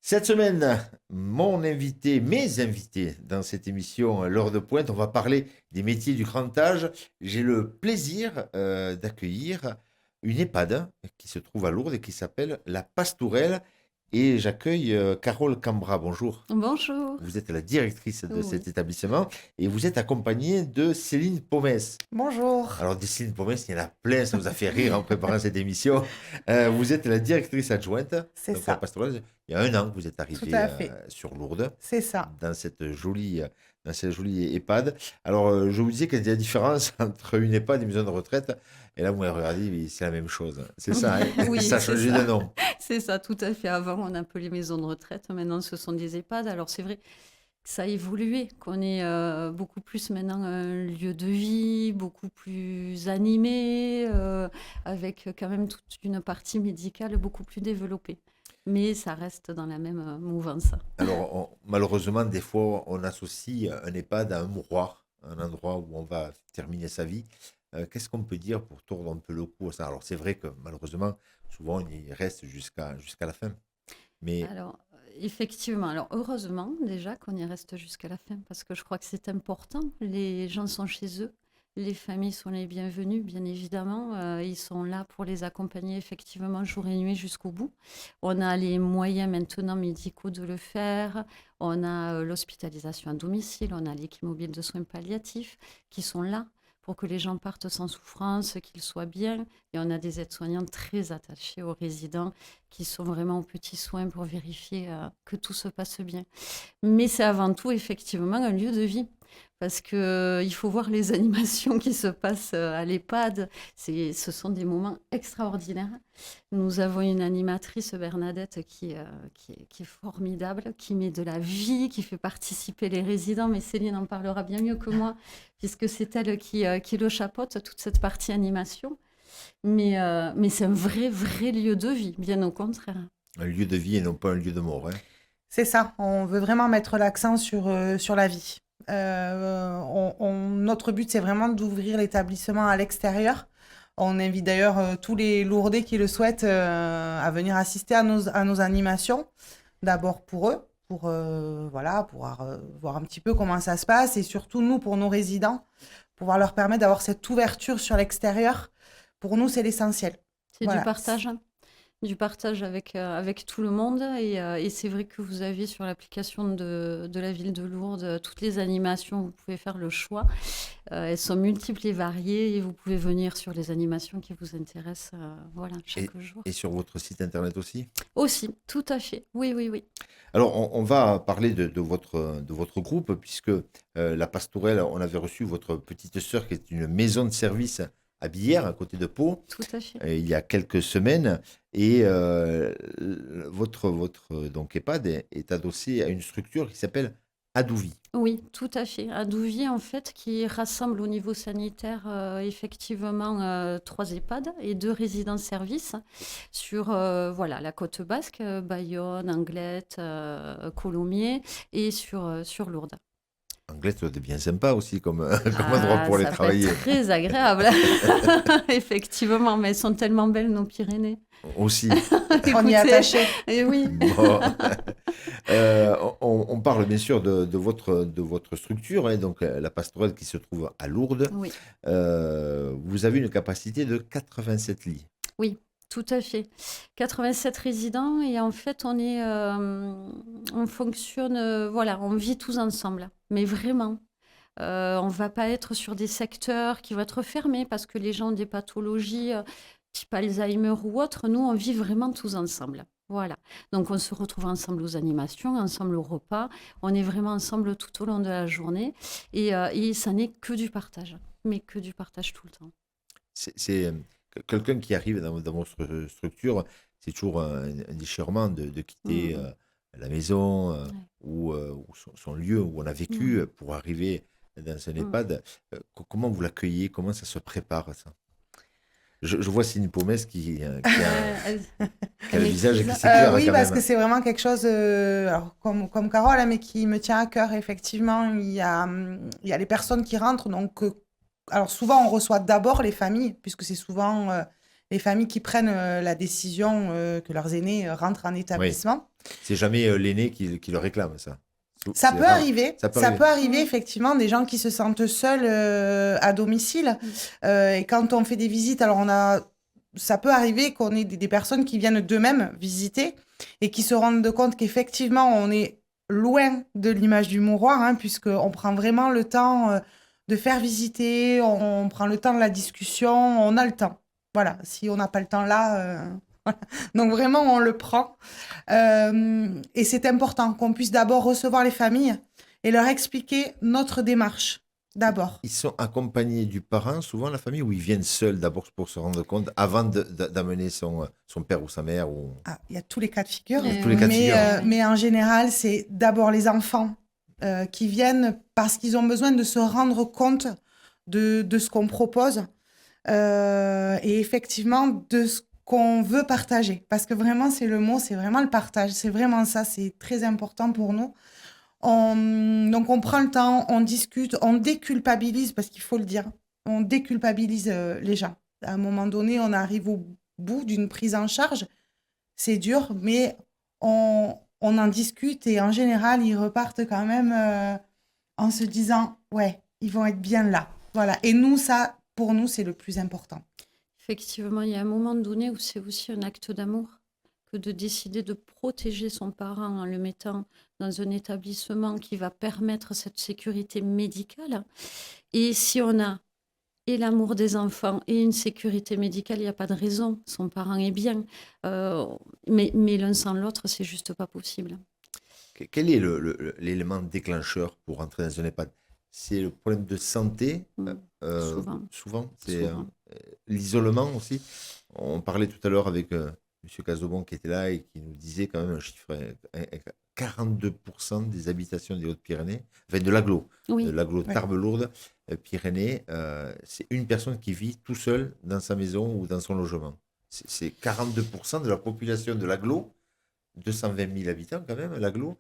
Cette semaine, mes invités dans cette émission L'heure de pointe, on va parler des métiers du grand âge. J'ai le plaisir d'accueillir une EHPAD qui se trouve à Lourdes et qui s'appelle La Pastourelle. Et j'accueille Carole Cambra. Bonjour. Bonjour. Vous êtes la directrice de Oui. cet établissement et vous êtes accompagnée de Céline Pomès. Bonjour, Alors, des Céline Pomès, il y en a plein, ça vous a fait rire en préparant cette émission. Vous êtes la directrice adjointe, c'est donc la ça, pastorale. Il y a un an que vous êtes tout arrivée à fait, sur Lourdes, c'est ça. dans cette jolie EHPAD. Alors, je vous disais qu'il y a des différences entre une EHPAD et une maison de retraite. Et là, vous m'avez regardé, mais c'est la même chose. C'est ça, hein. Oui, Ça a c'est changé ça. de nom. C'est ça, tout à fait. Avant, on appelait maisons de retraite. Maintenant, ce sont des EHPAD. Alors, c'est vrai que ça a évolué, qu'on est beaucoup plus maintenant un lieu de vie, beaucoup plus animé, avec quand même toute une partie médicale beaucoup plus développée. Mais ça reste dans la même mouvance. Alors, malheureusement, des fois, on associe un EHPAD à un mouroir, un endroit où on va terminer sa vie. Qu'est-ce qu'on peut dire pour tordre un peu le cou à ça? Alors, c'est vrai que malheureusement, souvent, on y reste jusqu'à la fin. Mais Alors, effectivement, alors heureusement déjà qu'on y reste jusqu'à la fin, parce que je crois que c'est important. Les gens sont chez eux, les familles sont les bienvenues, bien évidemment. Ils sont là pour les accompagner effectivement jour et nuit jusqu'au bout. On a les moyens maintenant médicaux de le faire. On a l'hospitalisation à domicile, on a l'équipe mobile de soins palliatifs qui sont là pour que les gens partent sans souffrance, qu'ils soient bien. Et on a des aides-soignants très attachés aux résidents qui sont vraiment aux petits soins pour vérifier que tout se passe bien. Mais c'est avant tout effectivement un lieu de vie. Parce qu'il faut voir les animations qui se passent à l'EHPAD. Ce sont des moments extraordinaires. Nous avons une animatrice, Bernadette, qui est formidable, qui met de la vie, qui fait participer les résidents. Mais Céline en parlera bien mieux que moi, puisque c'est elle qui le chapeaute, toute cette partie animation. Mais c'est un vrai, vrai lieu de vie, bien au contraire. un lieu de vie et non pas un lieu de mort, hein. C'est ça, on veut vraiment mettre l'accent sur la vie. Notre but, c'est vraiment d'ouvrir l'établissement à l'extérieur. On invite d'ailleurs tous les Lourdais qui le souhaitent à venir assister à nos animations. D'abord pour eux, pour pouvoir voir un petit peu comment ça se passe et surtout nous, pour nos résidents, pouvoir leur permettre d'avoir cette ouverture sur l'extérieur. Pour nous, c'est l'essentiel. C'est du Voilà. partage. Du partage avec tout le monde. Et c'est vrai que vous avez sur l'application de la ville de Lourdes toutes les animations, vous pouvez faire le choix. Elles sont multiples et variées et vous pouvez venir sur les animations qui vous intéressent voilà, Et, chaque jour. et sur votre site internet aussi. Aussi, tout à fait. Oui, oui, oui. Alors, on va parler de votre groupe, puisque la Pastourelle, on avait reçu votre petite sœur qui est une maison de service à Billère, à côté de Pau, Tout à fait. il y a quelques semaines. Et votre donc, EHPAD est adossé à une structure qui s'appelle Adouvi. Oui, tout à fait. Un Douvier, en fait, qui rassemble au niveau sanitaire, effectivement, 3 EHPAD et 2 résidences-services sur voilà, la côte basque, Bayonne, Anglette, Colomiers et sur Lourdes. Anglet, c'est bien sympa aussi comme endroit pour aller Ça peut être travailler. très agréable, effectivement, mais elles sont tellement belles, nos Pyrénées. Aussi. On y est Écoutez, attaché. et oui. Bon. On parle bien sûr de votre structure, hein, donc la pastorale qui se trouve à Lourdes. Oui. Vous avez une capacité de 87 lits. Oui, tout à fait. 87 résidents et en fait, on fonctionne, voilà, on vit tous ensemble, mais vraiment. On va pas être sur des secteurs qui vont être fermés parce que les gens ont des pathologies type Alzheimer ou autre. Nous, on vit vraiment tous ensemble. Voilà. Donc, on se retrouve ensemble aux animations, ensemble au repas. On est vraiment ensemble tout au long de la journée et ça n'est que du partage, mais que du partage tout le temps. C'est quelqu'un qui arrive dans votre structure, c'est toujours un déchirement de quitter Mhm. la maison Ouais. ou son lieu où on a vécu Mhm. pour arriver dans un Mhm. EHPAD. Comment vous l'accueillez? Comment ça se prépare, ça? Je vois Céline Pomès qui a le Elle visage qui maîtrise. s'éclaire Oui, quand parce que même. c'est vraiment quelque chose, alors, comme Carole, hein, mais qui me tient à cœur, effectivement. Il y a les personnes qui rentrent. Donc, alors souvent, on reçoit d'abord les familles, puisque c'est souvent les familles qui prennent la décision que leurs aînés rentrent en Oui. établissement. C'est jamais l'aîné qui le réclame, ça. Ça C'est peut rare. arriver, Ça peut ça arriver. peut arriver effectivement des gens qui se sentent seuls à domicile. Et quand on fait des visites, alors ça peut arriver qu'on ait des personnes qui viennent d'eux-mêmes visiter et qui se rendent compte qu'effectivement on est loin de l'image du mouroir, hein, puisqu'on prend vraiment le temps de faire visiter, on prend le temps de la discussion, on a le temps. Voilà, si on n'a pas le temps là, voilà. Donc vraiment on le prend. Et c'est important qu'on puisse d'abord recevoir les familles et leur expliquer notre démarche, d'abord. Ils sont accompagnés du parent, souvent la famille, ou ils viennent seuls d'abord pour se rendre compte avant d'amener son père ou sa mère ou... Ah, il y a tous les cas de figure, Il y a tous les cas de figure. mais en général, c'est d'abord les enfants qui viennent parce qu'ils ont besoin de se rendre compte de ce qu'on propose et effectivement de ce qu'on veut partager. Parce que vraiment, c'est le mot, c'est vraiment le partage. C'est vraiment ça, c'est très important pour nous. Donc, on prend le temps, on discute, on déculpabilise, parce qu'il faut le dire, on déculpabilise les gens. À un moment donné, on arrive au bout d'une prise en charge. C'est dur, mais on en discute et en général, ils repartent quand même en se disant, ouais, ils vont être bien là. Voilà. Et nous, ça, pour nous, c'est le plus important. Effectivement, il y a un moment donné où c'est aussi un acte d'amour que de décider de protéger son parent en le mettant dans un établissement qui va permettre cette sécurité médicale. Et si on a et l'amour des enfants et une sécurité médicale, il n'y a pas de raison. Son parent est bien. Mais l'un sans l'autre, c'est juste pas possible. Quel est l'élément déclencheur pour entrer dans un EHPAD? C'est le problème de santé, souvent. C'est Souvent. l'isolement aussi. On parlait tout à l'heure avec M. Casaubon qui était là et qui nous disait quand même un chiffre, 42% des habitations des Hautes-Pyrénées, enfin de l'agglo, Oui. de l'agglo Ouais. Tarbes-Lourdes, Pyrénées, c'est une personne qui vit tout seul dans sa maison ou dans son logement. C'est 42% de la population de l'agglo, 220 000 habitants quand même, l'agglo,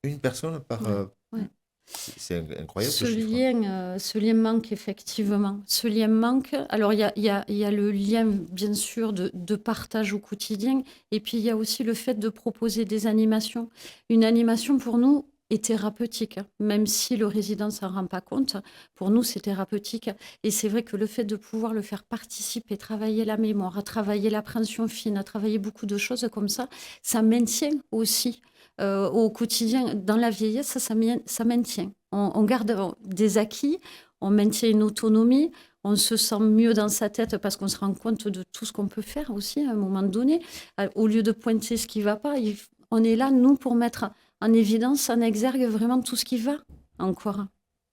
une personne par... Ouais. C'est incroyable ce Ce chiffre. lien manque effectivement. Ce lien manque. Alors, il y a le lien, bien sûr, de partage au quotidien. Et puis, il y a aussi le fait de proposer des animations. Une animation, pour nous, est thérapeutique. Même si le résident ne s'en rend pas compte, pour nous, c'est thérapeutique. Et c'est vrai que le fait de pouvoir le faire participer, travailler la mémoire, travailler l'appréhension fine, travailler beaucoup de choses comme ça maintient aussi au quotidien, dans la vieillesse, ça maintient. On garde des acquis, on maintient une autonomie, on se sent mieux dans sa tête parce qu'on se rend compte de tout ce qu'on peut faire aussi à un moment donné. Au lieu de pointer ce qui ne va pas, on est là, nous, pour mettre en évidence, en exergue vraiment tout ce qui va encore.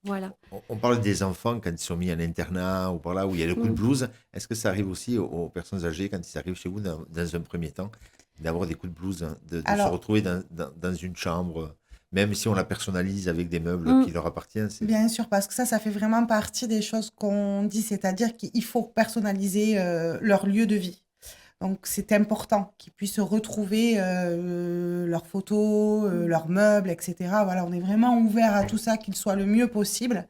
Voilà. On parle des enfants quand ils sont mis en internat ou par là où il y a le coup de blues. Est-ce que ça arrive aussi aux personnes âgées quand ils arrivent chez vous dans un premier temps d'avoir des coups de blues, de se retrouver dans une chambre, même si on la personnalise avec des meubles qui leur appartiennent? Bien sûr, parce que ça fait vraiment partie des choses qu'on dit, c'est-à-dire qu'il faut personnaliser leur lieu de vie. Donc, c'est important qu'ils puissent retrouver leurs photos, leurs meubles, etc. Voilà, on est vraiment ouvert à tout ça, qu'il soit le mieux possible.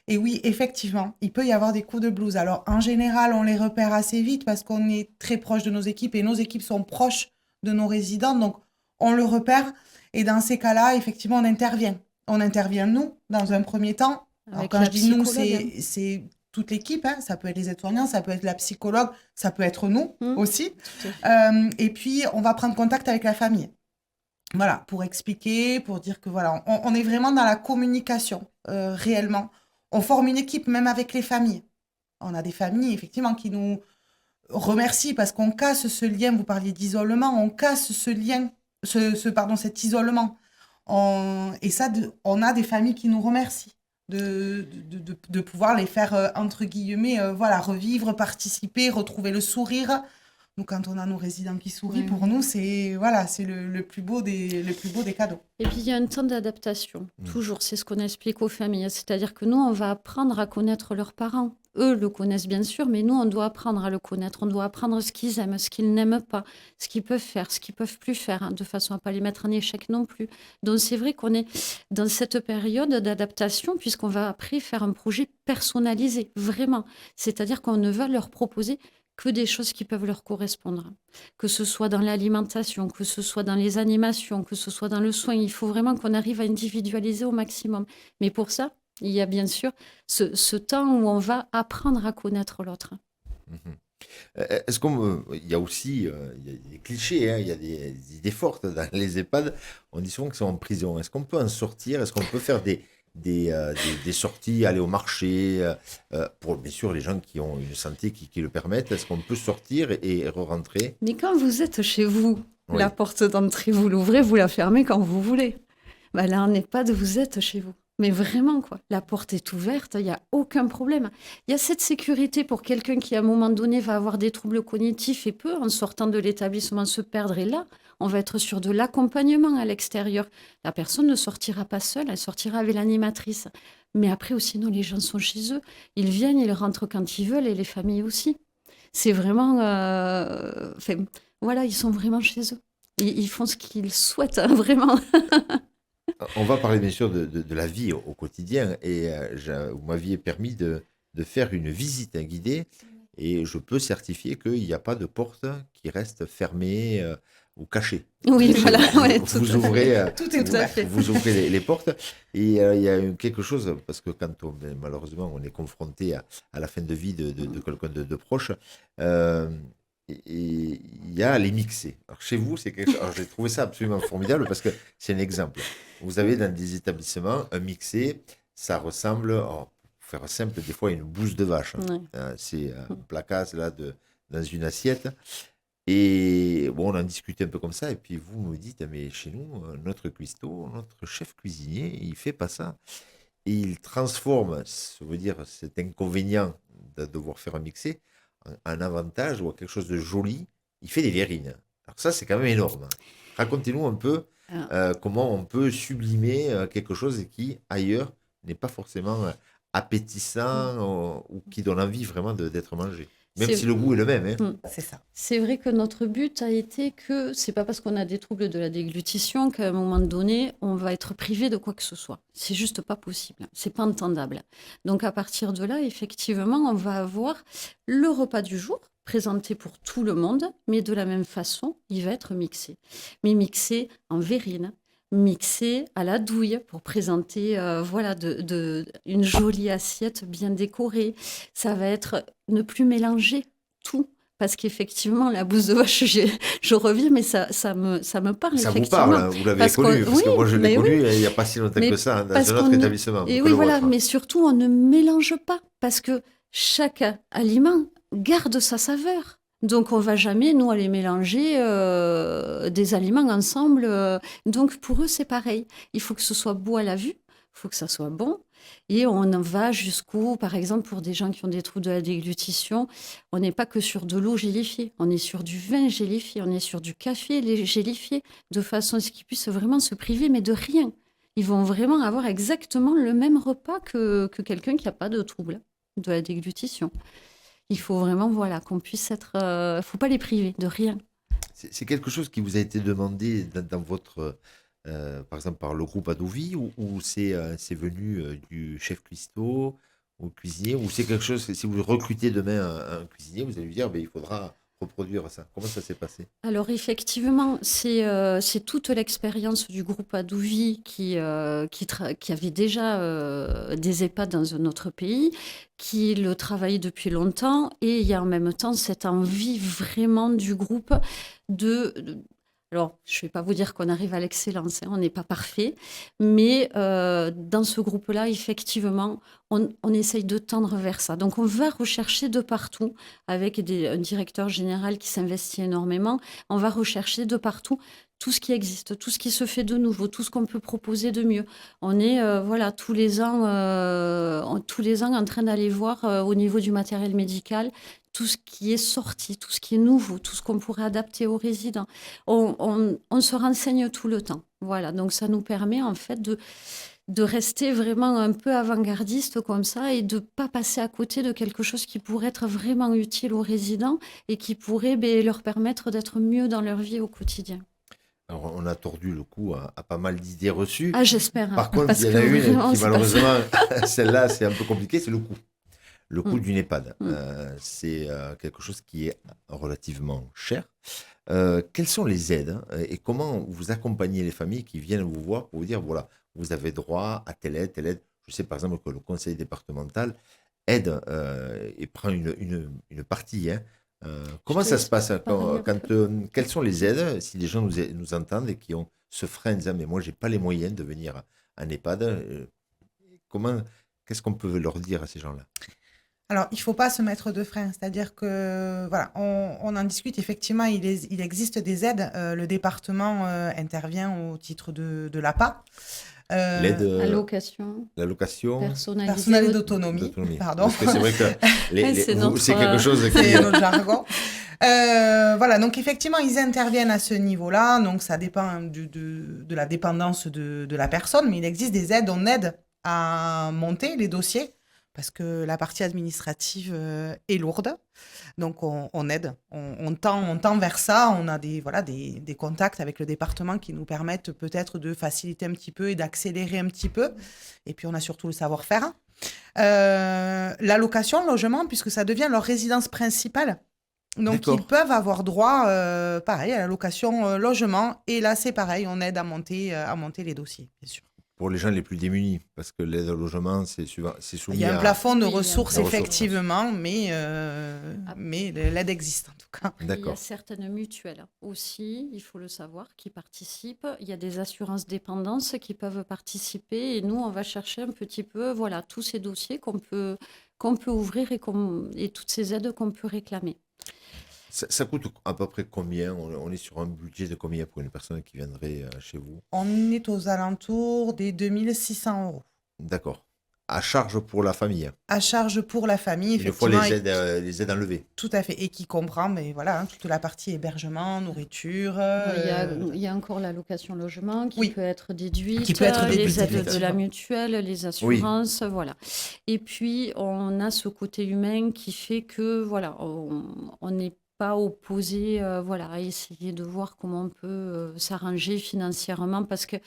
Et oui, effectivement, il peut y avoir des coups de blues. Alors, en général, on les repère assez vite parce qu'on est très proche de nos équipes et nos équipes sont proches de nos résidents. Donc, on le repère. Et dans ces cas-là, effectivement, on intervient. On intervient, nous, dans un premier temps. Alors, quand je dis nous, c'est toute l'équipe, hein. Ça peut être les aides-soignants, ça peut être la psychologue, ça peut être nous aussi. Et puis, on va prendre contact avec la famille. Voilà, pour expliquer, pour dire que voilà, on est vraiment dans la communication, réellement. On forme une équipe, même avec les familles. On a des familles, effectivement, qui nous remercient parce qu'on casse ce lien. Vous parliez d'isolement, on casse ce lien, cet isolement. Et ça, on a des familles qui nous remercient de pouvoir les faire, entre guillemets, voilà, revivre, participer, retrouver le sourire. Donc, quand on a nos résidents qui sourient, pour nous, c'est le plus beau des cadeaux. Et puis, il y a un temps d'adaptation, toujours. C'est ce qu'on explique aux familles. C'est-à-dire que nous, on va apprendre à connaître leurs parents. Eux le connaissent bien sûr, mais nous, on doit apprendre à le connaître. On doit apprendre ce qu'ils aiment, ce qu'ils n'aiment pas, ce qu'ils peuvent faire, ce qu'ils ne peuvent plus faire, hein, de façon à ne pas les mettre en échec non plus. Donc, c'est vrai qu'on est dans cette période d'adaptation, puisqu'on va après faire un projet personnalisé, vraiment. C'est-à-dire qu'on ne va leur proposer que des choses qui peuvent leur correspondre. Que ce soit dans l'alimentation, que ce soit dans les animations, que ce soit dans le soin. Il faut vraiment qu'on arrive à individualiser au maximum. Mais pour ça, il y a bien sûr ce temps où on va apprendre à connaître l'autre. Mhm. Est-ce il y a aussi il y a des clichés, hein, il y a des idées fortes dans les EHPAD. On dit souvent qu'ils sont en prison. Est-ce qu'on peut en sortir? Est-ce qu'on peut faire des sorties, aller au marché pour bien sûr les gens qui ont une santé qui le permettent? Est-ce qu'on peut sortir et re-rentrer? Mais quand vous êtes chez vous, Oui. la porte d'entrée, vous l'ouvrez, vous la fermez quand vous voulez. Bah là, en EHPAD, vous êtes chez vous. Mais vraiment, quoi. La porte est ouverte, il n'y a aucun problème. Il y a cette sécurité pour quelqu'un qui, à un moment donné, va avoir des troubles cognitifs et peut, en sortant de l'établissement, se perdre. Et là, on va être sur de l'accompagnement à l'extérieur. La personne ne sortira pas seule, elle sortira avec l'animatrice. Mais après, ou sinon, les gens sont chez eux. Ils viennent, ils rentrent quand ils veulent et les familles aussi. C'est vraiment... voilà, ils sont vraiment chez eux. Ils font ce qu'ils souhaitent, hein, vraiment. On va parler bien sûr de la vie au quotidien et vous m'aviez permis de faire une visite guidée et je peux certifier qu'il n'y a pas de porte qui reste fermée ou cachée. Oui, voilà. Ouais, Vous ouvrez, Tout est ouvert. vous ouvrez les portes et il y a quelque chose, parce que quand malheureusement on est confronté à la fin de vie de quelqu'un de proche, euh, et il y a les mixés. Alors chez vous, c'est quelque chose. Alors j'ai trouvé ça absolument formidable parce que c'est un exemple. Vous avez dans des établissements un mixé, ça ressemble, pour faire simple, des fois à une bouse de vache. ouais. C'est un plaquage là dans une assiette. Et bon, on en discutait un peu comme ça. Et puis vous me dites, ah, mais chez nous, notre cuistot, notre chef cuisinier, il fait pas ça. Et il transforme, ça veut dire cet inconvénient de devoir faire un mixé un avantage ou à quelque chose de joli, il fait des verrines. Alors ça, c'est quand même énorme. Racontez-nous un peu Alors, comment on peut sublimer quelque chose qui, ailleurs, n'est pas forcément appétissant ou qui donne envie vraiment d'être mangé. Même c'est si le goût est le même. Hein. C'est ça. c'est vrai que notre but a été que c'est pas parce qu'on a des troubles de la déglutition qu'à un moment donné, on va être privé de quoi que ce soit. C'est juste pas possible. C'est pas entendable. Donc à partir de là, effectivement, on va avoir le repas du jour présenté pour tout le monde, mais de la même façon, il va être mixé. Mais mixé en verrine, mixé à la douille pour présenter voilà, une jolie assiette bien décorée. Ça va être ne plus mélanger tout. Parce qu'effectivement, la bouse de vache, je reviens, mais ça me parle, Ça vous effectivement. parle, hein, vous l'avez Parce connu, qu'on- parce que oui, moi je l'ai mais connu oui. il n'y a pas si longtemps Mais que ça, dans parce un autre qu'on ne- établissement. Et que oui, le voilà, vôtre. mais surtout, on ne mélange pas, parce que chaque aliment garde sa saveur. Donc, on va jamais, nous, aller mélanger des aliments ensemble. Donc, pour eux, c'est pareil. Il faut que ce soit beau à la vue, il faut que ça soit bon. Et on en va jusqu'au, par exemple, pour des gens qui ont des troubles de la déglutition, on n'est pas que sur de l'eau gélifiée, on est sur du vin gélifié, on est sur du café gélifié, de façon à ce qu'ils puissent vraiment se priver, mais de rien. Ils vont vraiment avoir exactement le même repas que quelqu'un qui n'a pas de trouble de la déglutition. Il faut vraiment, voilà, qu'on puisse être... faut pas les priver de rien. C'est quelque chose qui vous a été demandé dans votre, par exemple, par le groupe Adovi ou c'est venu du chef cuistot ou cuisinier ou c'est quelque chose, si vous recrutez demain un cuisinier, vous allez lui dire, ben, il faudra reproduire ça. Comment ça s'est passé? Alors effectivement, c'est toute l'expérience du groupe Adouvi qui avait déjà des EHPAD dans un autre pays, qui le travaillait depuis longtemps, et il y a en même temps cette envie vraiment du groupe alors, je ne vais pas vous dire qu'on arrive à l'excellence, hein, on n'est pas parfait, mais dans ce groupe-là, effectivement, on essaye de tendre vers ça. Donc, on va rechercher de partout, avec un directeur général qui s'investit énormément, on va rechercher de partout tout ce qui existe, tout ce qui se fait de nouveau, tout ce qu'on peut proposer de mieux. On est voilà, tous les ans en train d'aller voir au niveau du matériel médical tout ce qui est sorti, tout ce qui est nouveau, tout ce qu'on pourrait adapter aux résidents. On se renseigne tout le temps. Voilà, donc ça nous permet en fait de rester vraiment un peu avant-gardiste comme ça et de ne pas passer à côté de quelque chose qui pourrait être vraiment utile aux résidents et qui pourrait leur permettre d'être mieux dans leur vie au quotidien. Alors, on a tordu le cou à pas mal d'idées reçues. Ah, j'espère. Par contre, parce il y en que a une vraiment, qui, c'est pas ça. malheureusement, celle-là, c'est un peu compliqué, c'est le coût. le coût d'une EHPAD. C'est quelque chose qui est relativement cher. Quelles sont les aides et comment vous accompagnez les familles qui viennent vous voir pour vous dire, voilà, vous avez droit à telle aide, telle aide. Je sais par exemple que le conseil départemental aide et prend une partie. Hein. Comment ça se passe quelles sont les aides si les gens nous entendent et qui ont ce frein en disant, mais moi, j'ai pas les moyens de venir en EHPAD qu'est-ce qu'on peut leur dire à ces gens-là? Alors, il ne faut pas se mettre de frein, c'est-à-dire que, voilà, on en discute, effectivement, il existe des aides. Le département intervient au titre de l'APA. L'aide, Allocation l'allocation Personnalisée d'autonomie, pardon. Parce que c'est vrai que c'est quelque chose qui c'est notre jargon. Voilà, donc effectivement, ils interviennent à ce niveau-là, donc ça dépend de la dépendance de la personne, mais il existe des aides, on aide à monter les dossiers, parce que la partie administrative est lourde. Donc, on aide, on tend vers ça. On a des contacts avec le département qui nous permettent peut-être de faciliter un petit peu et d'accélérer un petit peu. Et puis, on a surtout le savoir-faire. L'allocation logement, puisque ça devient leur résidence principale. Donc, D'accord. ils peuvent avoir droit, pareil, à l'allocation logement. Et là, c'est pareil, on aide à monter les dossiers, bien sûr. pour les gens les plus démunis, parce que l'aide au logement, c'est soumis Il y a un plafond de ressources, de effectivement, mais l'aide existe en tout cas. Il y a D'accord. certaines mutuelles aussi, il faut le savoir, qui participent. Il y a des assurances dépendance qui peuvent participer et nous, on va chercher un petit peu voilà, tous ces dossiers qu'on peut ouvrir et toutes ces aides qu'on peut réclamer. Ça coûte à peu près combien? On est sur un budget de combien pour une personne qui viendrait chez vous? On est aux alentours des 2600 €. D'accord. À charge pour la famille. À charge pour la famille, Une fois effectivement. les aides enlevées. Tout à fait. Et qui comprend mais voilà, toute la partie hébergement, nourriture. Il y a encore l'allocation logement qui Oui. peut être déduite, Qui peut être déduite, les aides de la effectivement. mutuelle, les assurances, voilà. Et puis, on a ce côté humain qui fait que, voilà, on n'est pas opposé voilà, à essayer de voir comment on peut s'arranger financièrement parce que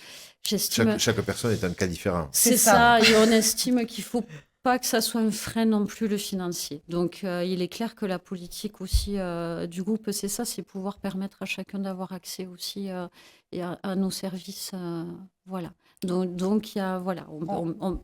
j'estime... Chaque personne est un cas différent. C'est ça, et on estime qu'il faut pas que ça soit un frein non plus le financier. Donc, il est clair que la politique aussi du groupe, c'est ça, c'est pouvoir permettre à chacun d'avoir accès aussi et à nos services, voilà. Donc il y a, voilà,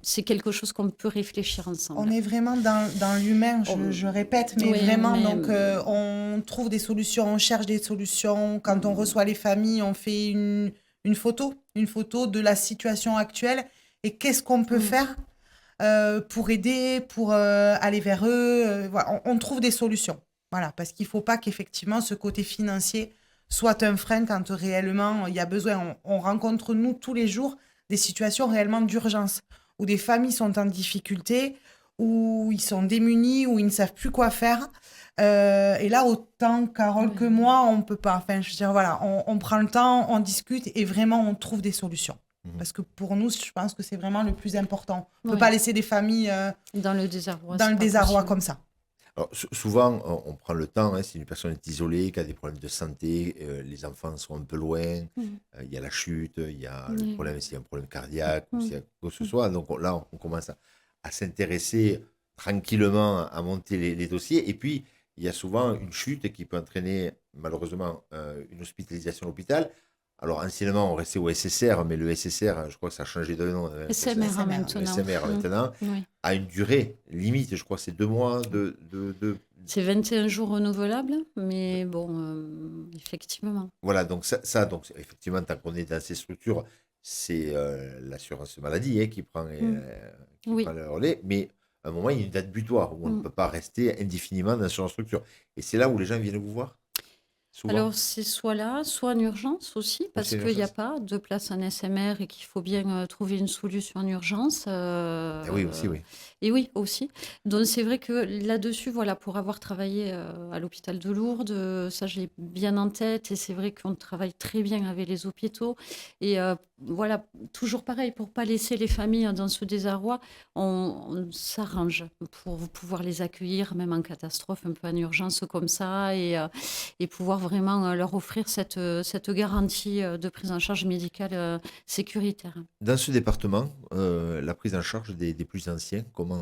c'est quelque chose qu'on peut réfléchir ensemble. On est vraiment dans l'humain, je répète, mais Oui, vraiment, mais- donc on trouve des solutions, on cherche des solutions. Quand on reçoit les familles, on fait une photo de la situation actuelle et qu'est-ce qu'on peut faire pour aider, pour aller vers eux. Voilà, on trouve des solutions. Voilà, parce qu'il ne faut pas qu'effectivement ce côté financier soit un frein quand réellement il y a besoin. On rencontre, nous, tous les jours, des situations réellement d'urgence, où des familles sont en difficulté, où ils sont démunis, où ils ne savent plus quoi faire. Et là, autant Carole que moi, on ne peut pas. Enfin, je veux dire, voilà, on prend le temps, on discute et vraiment, on trouve des solutions. Parce que pour nous, je pense que c'est vraiment le plus important. On ne peut pas laisser des familles dans le désarroi. dans le désarroi comme ça. Alors, souvent, on prend le temps, hein, si une personne est isolée, qui a des problèmes de santé, les enfants sont un peu loin, il y a la chute, il y a le problème, s'il y a un problème cardiaque, ou s'il y a quoi que ce soit. Donc là, on commence à s'intéresser tranquillement à monter les dossiers. Et puis, il y a souvent une chute qui peut entraîner, malheureusement, une hospitalisation à l'hôpital. Alors, anciennement, on restait au SSR, mais le SSR, je crois que ça a changé de nom. SMR maintenant. Le SMR maintenant, Oui. a une durée limite, je crois que c'est 2 mois de... C'est 21 jours renouvelables, mais bon, effectivement. Voilà, donc donc effectivement, tant qu'on est dans ces structures, c'est l'assurance maladie qui prend, prend le relais, mais à un moment, il y a une date butoir où on ne peut pas rester indéfiniment dans cette structure. Et c'est là où les gens viennent vous voir souvent. Alors, c'est soit là, soit en urgence aussi, parce en qu'il n'y a urgence. pas de place en SMR et qu'il faut bien trouver une solution en urgence. Oui, aussi, oui. Et oui, aussi. Donc, c'est vrai que là-dessus, voilà, pour avoir travaillé à l'hôpital de Lourdes, ça, j'ai bien en tête. Et c'est vrai qu'on travaille très bien avec les hôpitaux. Et voilà, toujours pareil, pour ne pas laisser les familles dans ce désarroi, on s'arrange pour pouvoir les accueillir, même en catastrophe, un peu en urgence comme ça, et pouvoir vraiment leur offrir cette garantie de prise en charge médicale sécuritaire. Dans ce département, la prise en charge des plus anciens, comment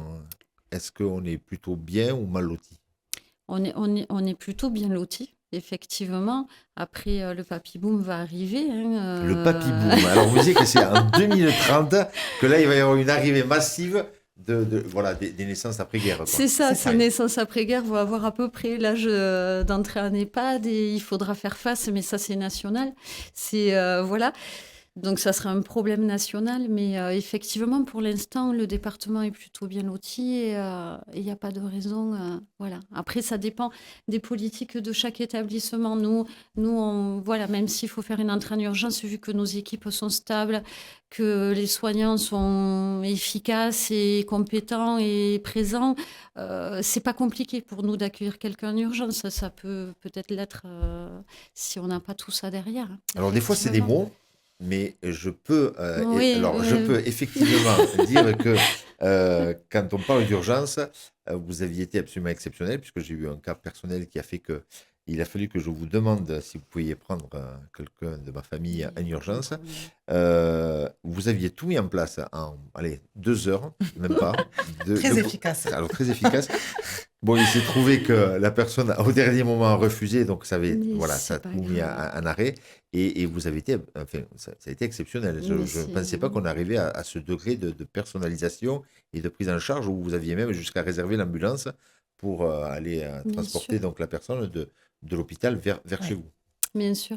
est-ce qu'on est plutôt bien ou mal loti? On est plutôt bien lotis, effectivement. Après, le papy-boom va arriver. Le papy-boom. Alors, vous disiez que c'est en 2030 que là, il va y avoir une arrivée massive voilà, des naissances après-guerre, quoi. C'est ça, C'est ça. ces naissances après-guerre vont avoir à peu près l'âge d'entrée en EHPAD et il faudra faire face, mais ça, c'est national. Voilà. Donc, ça sera un problème national, mais effectivement, pour l'instant, le département est plutôt bien loti et il n'y a pas de raison. Voilà. Après, ça dépend des politiques de chaque établissement. Voilà, même s'il faut faire une entrée en urgence, vu que nos équipes sont stables, que les soignants sont efficaces et compétents et présents, c'est pas compliqué pour nous d'accueillir quelqu'un en urgence. Ça peut peut-être l'être si on n'a pas tout ça derrière. Alors, des fois, c'est des Effectivement. mots, mais je peux, Oui, je oui. peux effectivement dire que quand on parle d'urgence, vous aviez été absolument exceptionnel, puisque j'ai eu un cas personnel qui a fait que il a fallu que je vous demande si vous pouviez prendre quelqu'un de ma famille en urgence. Vous aviez tout mis en place en, allez, 2 heures, même pas. Très efficace. Alors, très efficace. Bon, il s'est trouvé que la personne, au dernier moment, a refusé, donc Mais voilà, ça c'est a pas tout mis grave. en arrêt. Et vous avez été, enfin, ça a été exceptionnel. Je Mais ne pensais pas qu'on arrivait à ce degré de personnalisation et de prise en charge où vous aviez même jusqu'à réserver l'ambulance pour aller Bien transporter sûr, donc la personne de l'hôpital vers chez Ouais. vous. bien sûr.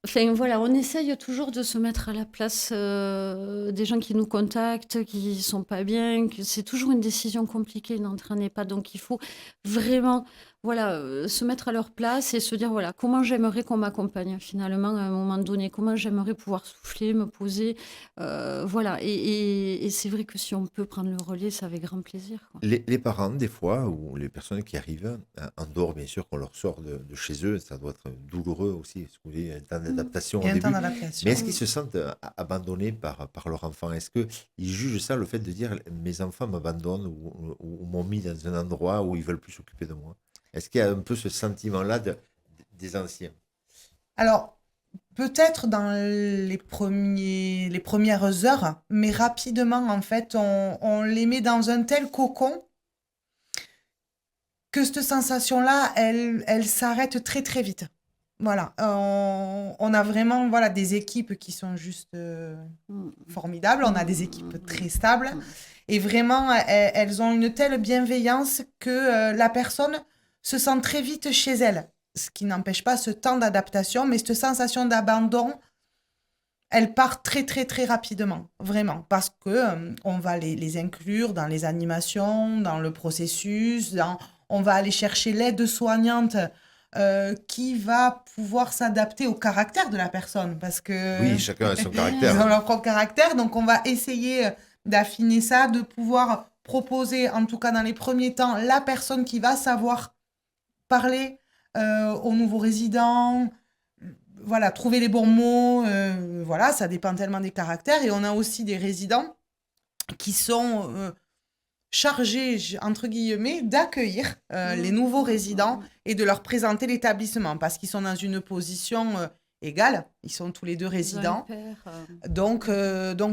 Enfin, voilà, on essaye toujours de se mettre à la place des gens qui nous contactent, qui sont pas bien. C'est toujours une décision compliquée d'entraîner pas. Donc, il faut vraiment, voilà, se mettre à leur place et se dire, voilà, comment j'aimerais qu'on m'accompagne finalement à un moment donné. Comment j'aimerais pouvoir souffler, me poser. Voilà. Et c'est vrai que si on peut prendre le relais, c'est avec grand plaisir, quoi. Les parents, des fois, ou les personnes qui arrivent, en dehors, bien sûr, qu'on leur sort de chez eux, ça doit être douloureux aussi, parce que vous avez un temps d'adaptation Il y au a un temps début. Mais d'adaptation. est-ce qu'ils se sentent abandonnés par leur enfant? Est-ce qu'ils jugent ça, le fait de dire mes enfants m'abandonnent ou m'ont mis dans un endroit où ils veulent plus s'occuper de moi? Est-ce qu'il y a un peu ce sentiment-là des anciens? Alors, peut-être dans les premières heures, mais rapidement, en fait, on les met dans un tel cocon que cette sensation-là, elle s'arrête très, très vite. Voilà. On a vraiment voilà, des équipes qui sont juste Mm, formidables. On a des équipes très stables. mm. Et vraiment, elles ont une telle bienveillance que la personne se sent très vite chez elle. Ce qui n'empêche pas ce temps d'adaptation, mais cette sensation d'abandon, elle part très, très, très rapidement. Vraiment. Parce que on va les inclure dans les animations, dans le processus, on va aller chercher l'aide soignante qui va pouvoir s'adapter au caractère de la personne. Parce que Oui, chacun a son ils ont caractère. leur propre caractère, donc on va essayer d'affiner ça, de pouvoir proposer, en tout cas dans les premiers temps, la personne qui va savoir parler aux nouveaux résidents, voilà, trouver les bons mots, voilà, ça dépend tellement des caractères. Et on a aussi des résidents qui sont chargés, entre guillemets, d'accueillir les nouveaux résidents et de leur présenter l'établissement, parce qu'ils sont dans une position égale, ils sont tous les deux Ils ont un résidents. père, Donc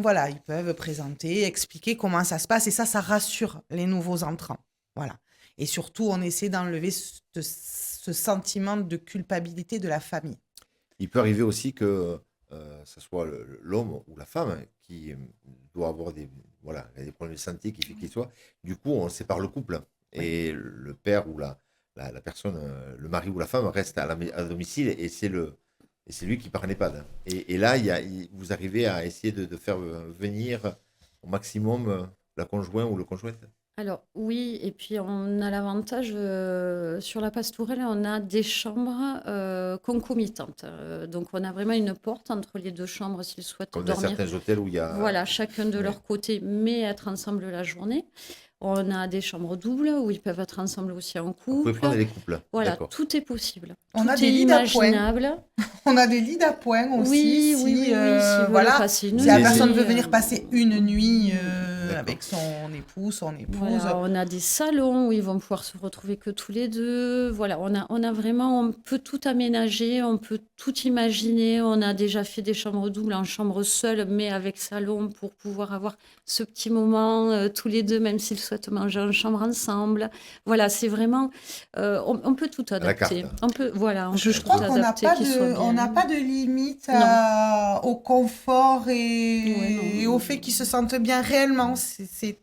voilà, ils peuvent présenter, expliquer comment ça se passe et ça rassure les nouveaux entrants. Voilà. Et surtout, on essaie d'enlever ce sentiment de culpabilité de la famille. Il peut arriver aussi que ce soit l'homme ou la femme qui doit avoir voilà, des problèmes de santé qui fait qu'il soit. Du coup, on sépare le couple. Et le père ou la personne, le mari ou la femme reste à domicile et c'est lui qui part en EHPAD. Et là, vous arrivez à essayer de faire venir au maximum la conjointe ou le conjoint. Alors oui, et puis on a l'avantage sur la Pastourelle, on a des chambres concomitantes. Donc on a vraiment une porte entre les deux chambres s'ils souhaitent Comme dans dormir. certains hôtels où il y a. Voilà, chacun de Oui. leur côté, mais être ensemble la journée. On a des chambres doubles où ils peuvent être ensemble aussi en Vous pouvez couple. prendre des couples. Voilà, D'accord. tout est possible. On Tout a est des lits d'appoint. imaginable. On a des lits d'appoint aussi. Oui, si, oui, s'ils veulent voilà, passer une si la nuit, personne veut venir passer une nuit D'accord. avec son époux, son épouse. Voilà, on a des salons où ils vont pouvoir se retrouver que tous les deux. Voilà, on a vraiment, on peut tout aménager, on peut tout imaginer. On a déjà fait des chambres doubles en chambre seule, mais avec salon pour pouvoir avoir ce petit moment tous les deux, même s'ils souhaitent manger en chambre ensemble. Voilà, c'est vraiment, on peut tout À la carte. adapter. On peut, voilà, on Je peut crois tout qu'on n'a adapter, pas qu'ils soient on bien. n'a pas de limite Non. au confort Ouais, et non. au fait qu'ils se sentent bien réellement. C'est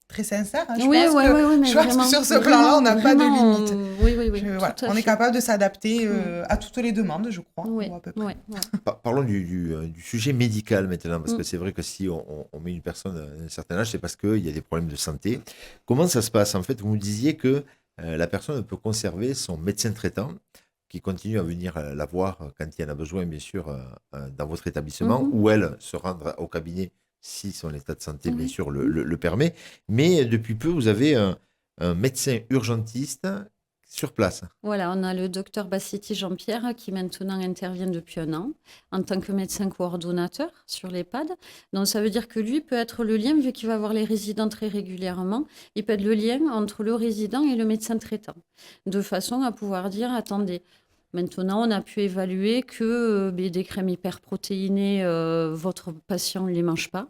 très sincère, hein. Oui, oui, oui, mais Je pense que vraiment, sur ce plan-là, on n'a pas de vraiment, limite. oui, oui, oui, Voilà, tout à on est fait. capable de s'adapter à toutes les demandes, je crois, Oui, ou à peu près. oui, oui. Parlons du sujet médical maintenant, parce que Mm. c'est vrai que si on met une personne à un certain âge, c'est parce qu'il y a des problèmes de santé. Comment ça se passe? En fait, vous me disiez que la personne peut conserver son médecin traitant, qui continue à venir la voir quand il y en a besoin, bien sûr, dans votre établissement, Mhm. ou elle se rendre au cabinet si son état de santé, bien Oui. sûr, le permet. Mais depuis peu, vous avez un médecin urgentiste sur place. Voilà, on a le docteur Bassetti Jean-Pierre qui maintenant intervient depuis 1 an en tant que médecin coordonnateur sur l'EHPAD. Donc ça veut dire que lui peut être le lien, vu qu'il va voir les résidents très régulièrement, il peut être le lien entre le résident et le médecin traitant, de façon à pouvoir dire, attendez, maintenant on a pu évaluer que des crèmes hyperprotéinées, votre patient ne les mange pas.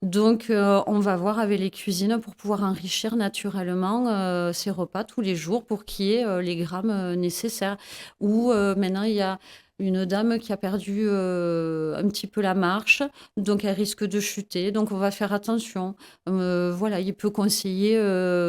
Donc, on va voir avec les cuisines pour pouvoir enrichir naturellement ces repas tous les jours pour qu'il y ait les grammes nécessaires. Ou maintenant, il y a une dame qui a perdu un petit peu la marche, donc elle risque de chuter. Donc, on va faire attention. Voilà, il peut conseiller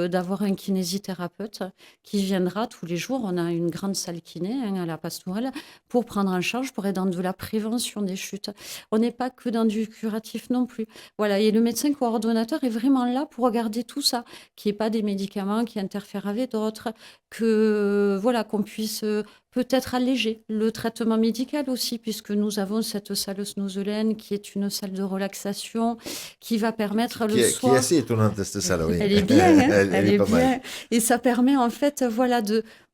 d'avoir un kinésithérapeute qui viendra tous les jours. On a une grande salle kiné à la Pastourelle pour prendre en charge, pour être dans de la prévention des chutes. On n'est pas que dans du curatif non plus. Voilà, et le médecin coordonnateur est vraiment là pour regarder tout ça, qu'il n'y ait pas des médicaments qui interfèrent avec d'autres, que voilà, qu'on puisse peut-être alléger le traitement médical aussi, puisque nous avons cette salle Snozelaine qui est une salle de relaxation qui va permettre le Qui est soir. assez étonnante, cette salle, oui. Elle est bien, hein, Elle est pas bien. mal. Et ça permet en fait, voilà,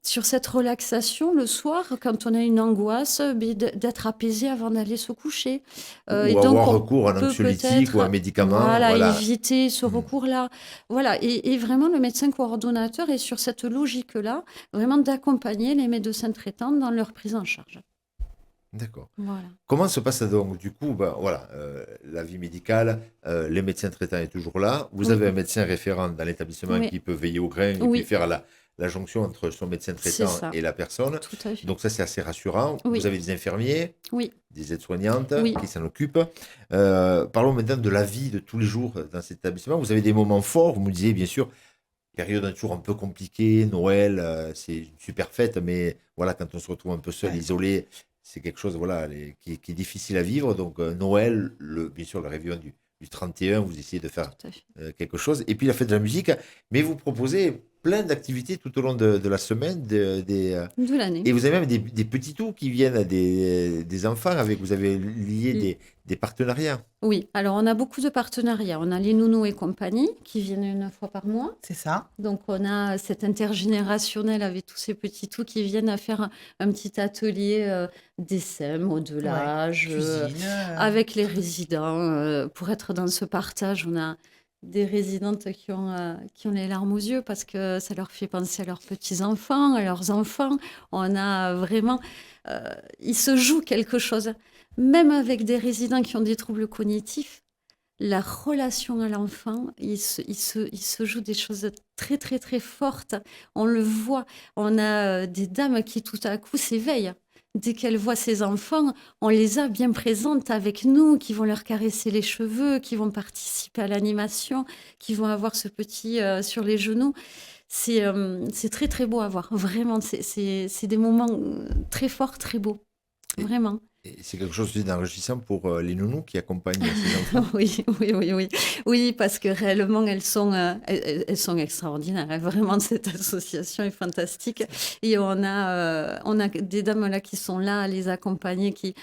sur cette relaxation le soir, quand on a une angoisse, d'être apaisé avant d'aller se coucher. Et Ou donc, avoir on recours à un peut anxiolytique ou à un peut-être, médicament. voilà, Voilà. éviter ce Mm. recours-là. Voilà. Et vraiment, le médecin coordonnateur est sur cette logique-là, vraiment d'accompagner les médecins traitants dans leur prise en charge. D'accord. Voilà. Comment se passe donc, du coup, voilà, la vie médicale, les médecins traitants est toujours là. Vous Oui. avez un médecin référent dans l'établissement Oui. qui peut veiller au grain et Oui. puis faire la jonction entre son médecin C'est traitant ça. et la personne. Tout à fait. Donc ça, c'est assez rassurant. Oui. Vous avez des infirmiers, Oui. des aides-soignantes Oui. qui s'en occupent. Parlons maintenant de la vie de tous les jours dans cet établissement. Vous avez des moments forts. Vous me disiez, bien sûr, période toujours un peu compliquée. Noël, c'est une super fête, mais voilà, quand on se retrouve un peu seul, Ouais. isolé, c'est quelque chose voilà, qui est difficile à vivre. Donc Noël, bien sûr, le réveillon du 31, vous essayez de faire Tout à fait. quelque chose. Et puis la fête de la musique, mais vous proposez plein d'activités tout au long de la semaine. De l'année. Et vous avez même des petits tout qui viennent, des enfants avec, vous avez lié des partenariats. Oui, alors on a beaucoup de partenariats. On a les nounous et compagnie qui viennent 1 fois par mois. C'est ça. Donc on a cette intergénérationnel avec tous ces petits tout qui viennent à faire un petit atelier dessin, modelage, Cuisine. avec les résidents. Pour être dans ce partage, on a des résidentes qui ont les larmes aux yeux parce que ça leur fait penser à leurs petits-enfants, à leurs enfants. On a vraiment... il se joue quelque chose. Même avec des résidents qui ont des troubles cognitifs, la relation à l'enfant, il se joue des choses très, très, très fortes. On le voit. On a des dames qui, tout à coup, s'éveillent. Dès qu'elles voient ces enfants, on les a bien présentes avec nous, qui vont leur caresser les cheveux, qui vont participer à l'animation, qui vont avoir ce petit sur les genoux. C'est très, très beau à voir. Vraiment, c'est des moments très forts, très beaux. Et- Vraiment. Et c'est quelque chose d'enrichissant pour les nounous qui accompagnent ces enfants. Oui, parce que réellement, elles sont extraordinaires. Vraiment, cette association est fantastique. Et on a des dames là qui sont là à les accompagner, qui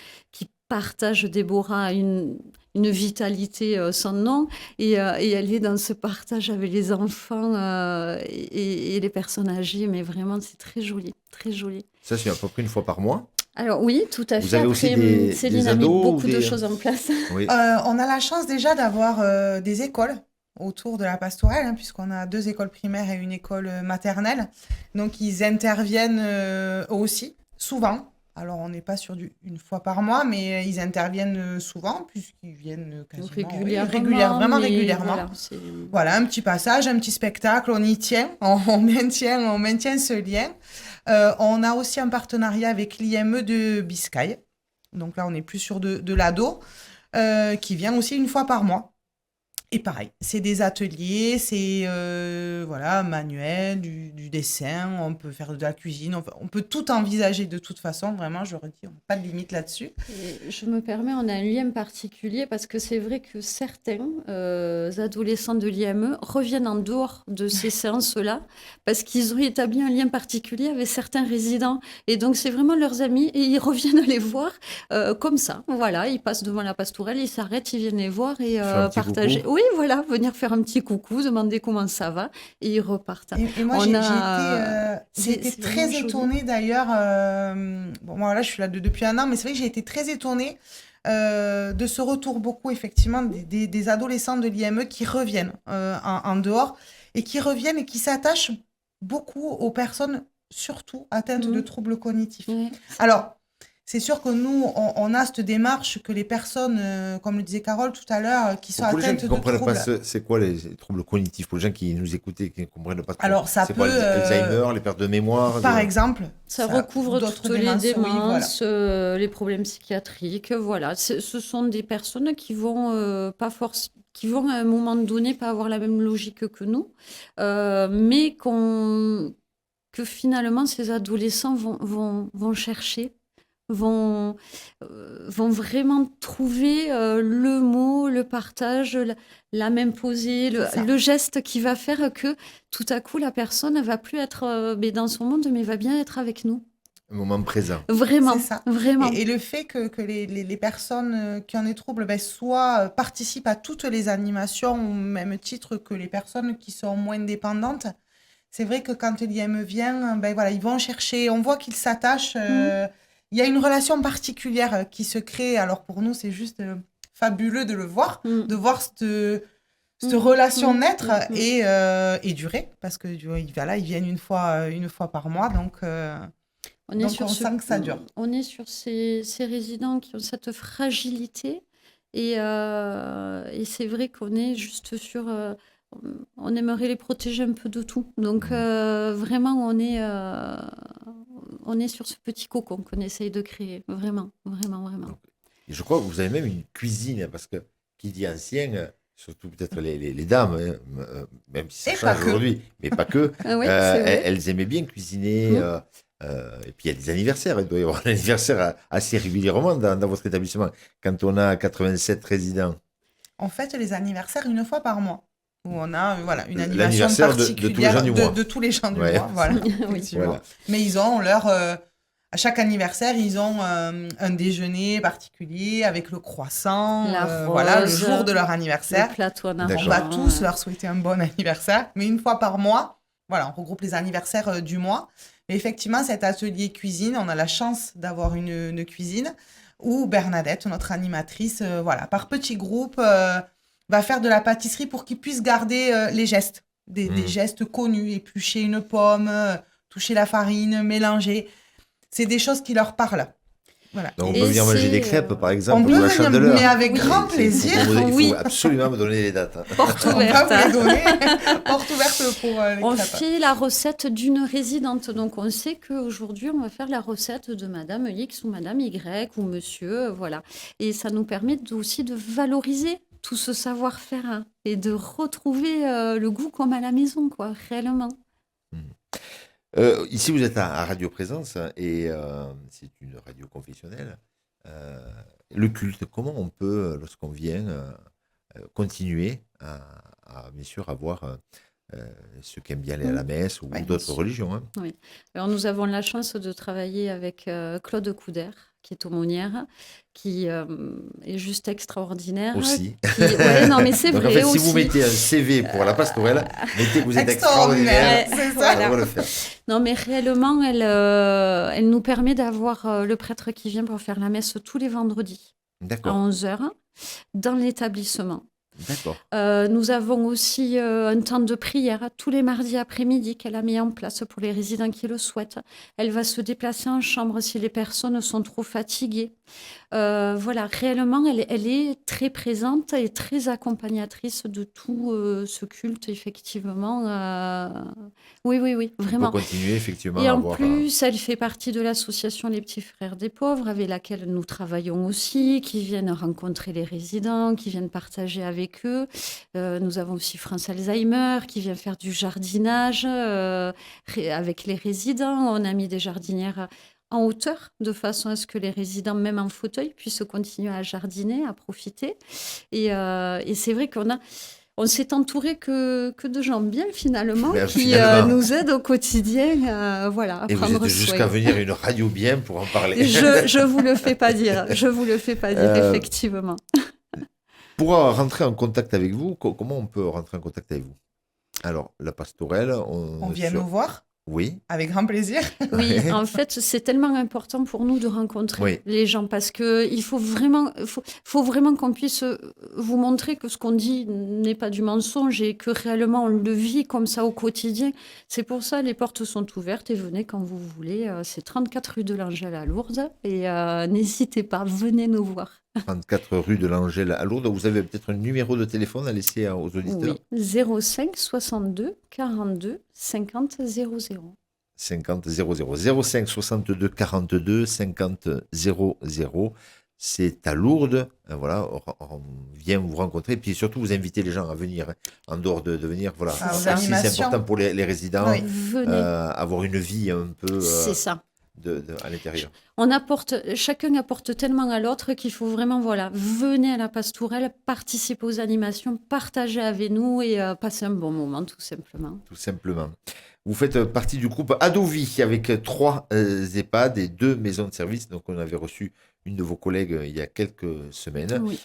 partagent. Déborah a une vitalité sans nom et elle est dans ce partage avec les enfants et les personnes âgées. Mais vraiment, c'est très joli, très joli. Ça, c'est à peu près 1 fois par mois. Alors oui, tout à Vous fait. avez aussi Après, des Céline a mis ados ou beaucoup de des- choses en place. Oui. On a la chance déjà d'avoir des écoles autour de la pastorelle, hein, puisqu'on a 2 écoles primaires et une école maternelle. Donc, ils interviennent eux aussi, souvent. Alors, on n'est pas sur une fois par mois, mais ils interviennent souvent, puisqu'ils viennent quasiment Régulièrement, mais régulièrement. Voilà, un petit passage, un petit spectacle, on y tient, on maintient ce lien. On a aussi un partenariat avec l'IME de Biscaye. Donc là, on est plus sur de l'ado, qui vient aussi une fois par mois. Et pareil, c'est des ateliers, c'est voilà, manuel, du dessin, on peut faire de la cuisine, on peut tout envisager de toute façon, vraiment, je redis, on n'a pas de limite là-dessus. Et je me permets, on a un lien particulier parce que c'est vrai que certains adolescents de l'IME reviennent en dehors de ces séances-là parce qu'ils ont établi un lien particulier avec certains résidents. Et donc, c'est vraiment leurs amis et ils reviennent les voir comme ça. Voilà, ils passent devant la pastourelle, ils s'arrêtent, ils viennent les voir et partager. Oui, voilà, venir faire un petit coucou, demander comment ça va, et ils repartent. Et moi, j'ai été très étonnée d'ailleurs. Bon, moi, là, je suis là depuis un an, mais c'est vrai que j'ai été très étonnée de ce retour beaucoup, effectivement, des adolescents de l'IME qui reviennent en dehors et qui reviennent et qui s'attachent beaucoup aux personnes, surtout atteintes de troubles cognitifs. Oui. Alors, c'est sûr que nous, on a cette démarche que les personnes, comme le disait Carole tout à l'heure, qui sont atteintes de troubles... Pour les gens qui ne comprennent pas, c'est quoi les troubles cognitifs? Pour les gens qui nous écoutent et qui ne comprennent pas trop. Alors, ça peut... Quoi, l'Alzheimer, les pertes de mémoire Par exemple. Ça recouvre toutes les démences, les problèmes psychiatriques, voilà. Ce sont des personnes qui vont qui vont à un moment donné pas avoir la même logique que nous, mais que finalement ces adolescents vont chercher, vont vraiment trouver le mot, le partage, la même posée, le geste qui va faire que tout à coup la personne ne va plus être dans son monde, mais va bien être avec nous. Un moment présent. Vraiment, c'est ça. Vraiment. Et le fait que les personnes qui ont des troubles soit participent à toutes les animations au même titre que les personnes qui sont moins dépendantes, c'est vrai que quand l'IM vient, voilà, ils vont chercher, on voit qu'ils s'attachent. Il y a une relation particulière qui se crée. Alors pour nous, c'est juste fabuleux de le voir, de voir cette relation naître et durer, parce que voilà, ils viennent une fois par mois, donc on sent que ça dure. On est sur ces résidents qui ont cette fragilité et c'est vrai qu'on est juste sur... on aimerait les protéger un peu de tout. Donc vraiment, on est sur ce petit cocon qu'on essaye de créer. Vraiment, vraiment, vraiment. Et je crois que vous avez même une cuisine, parce que qui dit ancien, surtout peut-être les dames, même si ça change aujourd'hui, mais pas que, elles aimaient bien cuisiner. Et puis il y a des anniversaires, il doit y avoir un anniversaire assez régulièrement dans votre établissement, quand on a 87 résidents. On fête les anniversaires une fois par mois. Où on a une animation particulière de tous les gens du mois. Voilà, voilà. Mais ils ont à chaque anniversaire, ils ont un déjeuner particulier avec le croissant, le jour de leur anniversaire. Le plateau en On va tous leur souhaiter un bon anniversaire. Mais une fois par mois, voilà, on regroupe les anniversaires du mois. Mais effectivement, cet atelier cuisine, on a la chance d'avoir une cuisine où Bernadette, notre animatrice, par petits groupes... va faire de la pâtisserie pour qu'ils puissent garder les gestes, des gestes connus, éplucher une pomme, toucher la farine, mélanger. C'est des choses qui leur parlent. Voilà. Donc on peut venir manger des crêpes, par exemple, pour la Chandeleur. Mais avec grand plaisir. Il faut absolument me donner les dates. Porte ouverte. On va vous les donner. Porte ouverte pour les crêpes. On fait la recette d'une résidente. Donc on sait qu'aujourd'hui, on va faire la recette de Madame X ou Madame Y ou Monsieur. Voilà. Et ça nous permet aussi de valoriser tout ce savoir-faire et de retrouver le goût comme à la maison, quoi, réellement. Ici, vous êtes à Radio Présence et c'est une radio confessionnelle. Le culte, comment on peut, lorsqu'on vient, continuer à bien sûr avoir ceux qui aiment bien aller à la messe ou d'autres religions, hein. Oui. Alors nous avons la chance de travailler avec Claude Couder, qui est aumônière, qui est juste extraordinaire. Aussi. Non, mais c'est donc, vrai. En fait, aussi. si vous mettez un CV pour la pastorelle, mettez que vous êtes extraordinaire. C'est ça. Voilà. On va le faire. Non, mais réellement, elle nous permet d'avoir le prêtre qui vient pour faire la messe tous les vendredis. D'accord. À 11h, dans l'établissement. D'accord. Nous avons aussi un temps de prière tous les mardis après-midi qu'elle a mis en place pour les résidents qui le souhaitent. Elle va se déplacer en chambre si les personnes sont trop fatiguées. Voilà, réellement, elle est très présente et très accompagnatrice de tout ce culte, effectivement. Oui, oui, oui, On peut vraiment. continuer effectivement Et à en avoir. plus, elle fait partie de l'association Les Petits Frères des Pauvres, avec laquelle nous travaillons aussi, qui viennent rencontrer les résidents, qui viennent partager avec eux. Nous avons aussi France Alzheimer, qui vient faire du jardinage avec les résidents. On a mis des jardinières en hauteur, de façon à ce que les résidents, même en fauteuil, puissent continuer à jardiner, à profiter. Et c'est vrai on s'est entouré que de gens bien finalement Ben, qui finalement. nous aident au quotidien, voilà, à Et vous prendre êtes jusqu'à soin. venir à une radio bien pour en parler. Je vous le fais pas dire, je vous le fais pas dire, effectivement. Pour rentrer en contact avec vous, comment on peut rentrer en contact avec vous? Alors, la pastorelle, On vient nous voir Oui, avec grand plaisir. Oui, en fait, c'est tellement important pour nous de rencontrer Oui. les gens parce que il faut vraiment qu'on puisse vous montrer que ce qu'on dit n'est pas du mensonge et que réellement on le vit comme ça au quotidien. C'est pour ça les portes sont ouvertes et venez quand vous voulez. C'est 34 rue de l'Angèle à Lourdes et n'hésitez pas, venez nous voir. 34 rue de l'Angèle à Lourdes. Vous avez peut-être un numéro de téléphone à laisser aux auditeurs? Oui, 05 62 42 50 00. 50 00 05 62 42 50 00. C'est à Lourdes. Voilà, on vient vous rencontrer. Puis surtout, vous invitez les gens à venir, en dehors de venir. Voilà, Ah, aux ça aussi, c'est animations. important pour les résidents. Oui. Venez, Avoir une vie un peu c'est ça. à l'intérieur. Chacun apporte tellement à l'autre qu'il faut vraiment, voilà, venez à la Pastourelle, participez aux animations, partagez avec nous et passez un bon moment, tout simplement. Tout simplement. Vous faites partie du groupe Adovie avec 3 EHPAD et 2 maisons de service. Donc, on avait reçu une de vos collègues il y a quelques semaines. Oui.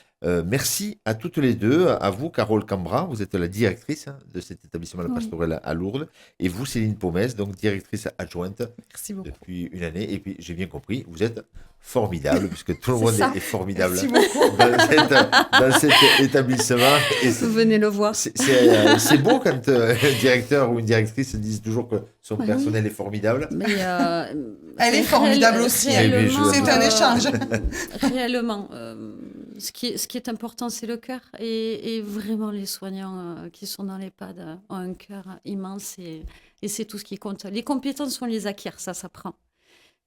Merci à toutes les deux. À vous, Carole Cambra, vous êtes la directrice de cet établissement La Oui. Pastorelle à Lourdes. Et vous, Céline Pomès, donc directrice adjointe Merci beaucoup. depuis une année. Et puis, j'ai bien compris, vous êtes formidable, puisque tout le C'est monde ça. est formidable Merci beaucoup. dans cet établissement. Et Venez le voir. c'est beau quand un directeur ou une directrice disent toujours que son Oui. personnel est formidable. Mais, Elle est formidable aussi. réellement, C'est un échange. Réellement, ce qui est important, c'est le cœur. Et vraiment, les soignants qui sont dans l'EHPAD ont un cœur immense et c'est tout ce qui compte. Les compétences, on les acquiert, ça s'apprend.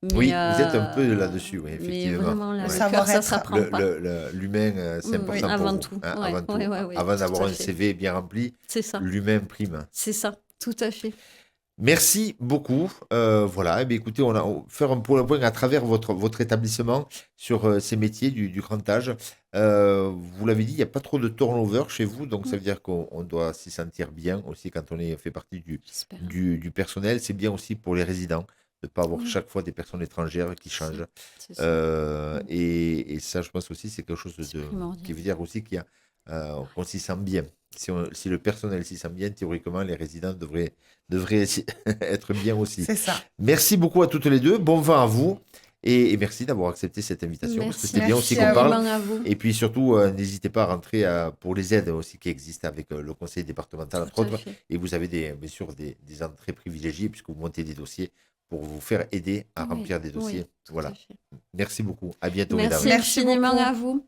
Mais, Oui, vous êtes un peu là-dessus, oui, Mais effectivement. vraiment, Ouais. le Savoir cœur, ça être. s'apprend pas. L'humain, c'est Oui, important avant pour tout. vous. Hein, Ouais, avant tout. ouais, Avant tout d'avoir à un fait. CV bien rempli, C'est ça, l'humain prime. c'est ça, tout à fait. Merci beaucoup. Voilà, eh bien, écoutez, on va faire un point à travers votre établissement sur ces métiers du grand âge. Vous l'avez dit, il n'y a pas trop de turnover chez vous, donc ça veut dire qu'on doit s'y sentir bien aussi quand on fait partie J'espère. du personnel. C'est bien aussi pour les résidents de ne pas avoir Oui. chaque fois des personnes étrangères qui changent. C'est ça. Et ça, je pense aussi, c'est quelque chose C'est primordial. qui veut dire aussi qu'on s'y sent bien. Si le personnel s'y sent bien, théoriquement, les résidents devraient être bien aussi. C'est ça. Merci beaucoup à toutes les deux. Bon vent à vous. Et merci d'avoir accepté cette invitation. Parce que Merci. c'était bien aussi Merci qu'on à vous. parle. Vraiment à vous. Et puis surtout, n'hésitez pas à rentrer pour les aides aussi qui existent avec le conseil départemental, entre Tout à autres. fait. Et vous avez bien sûr des entrées privilégiées puisque vous montez des dossiers pour vous faire aider à Oui, remplir des dossiers. oui, tout Voilà. à fait. Merci beaucoup. À bientôt, Merci mesdames. Merci infiniment beaucoup. à vous.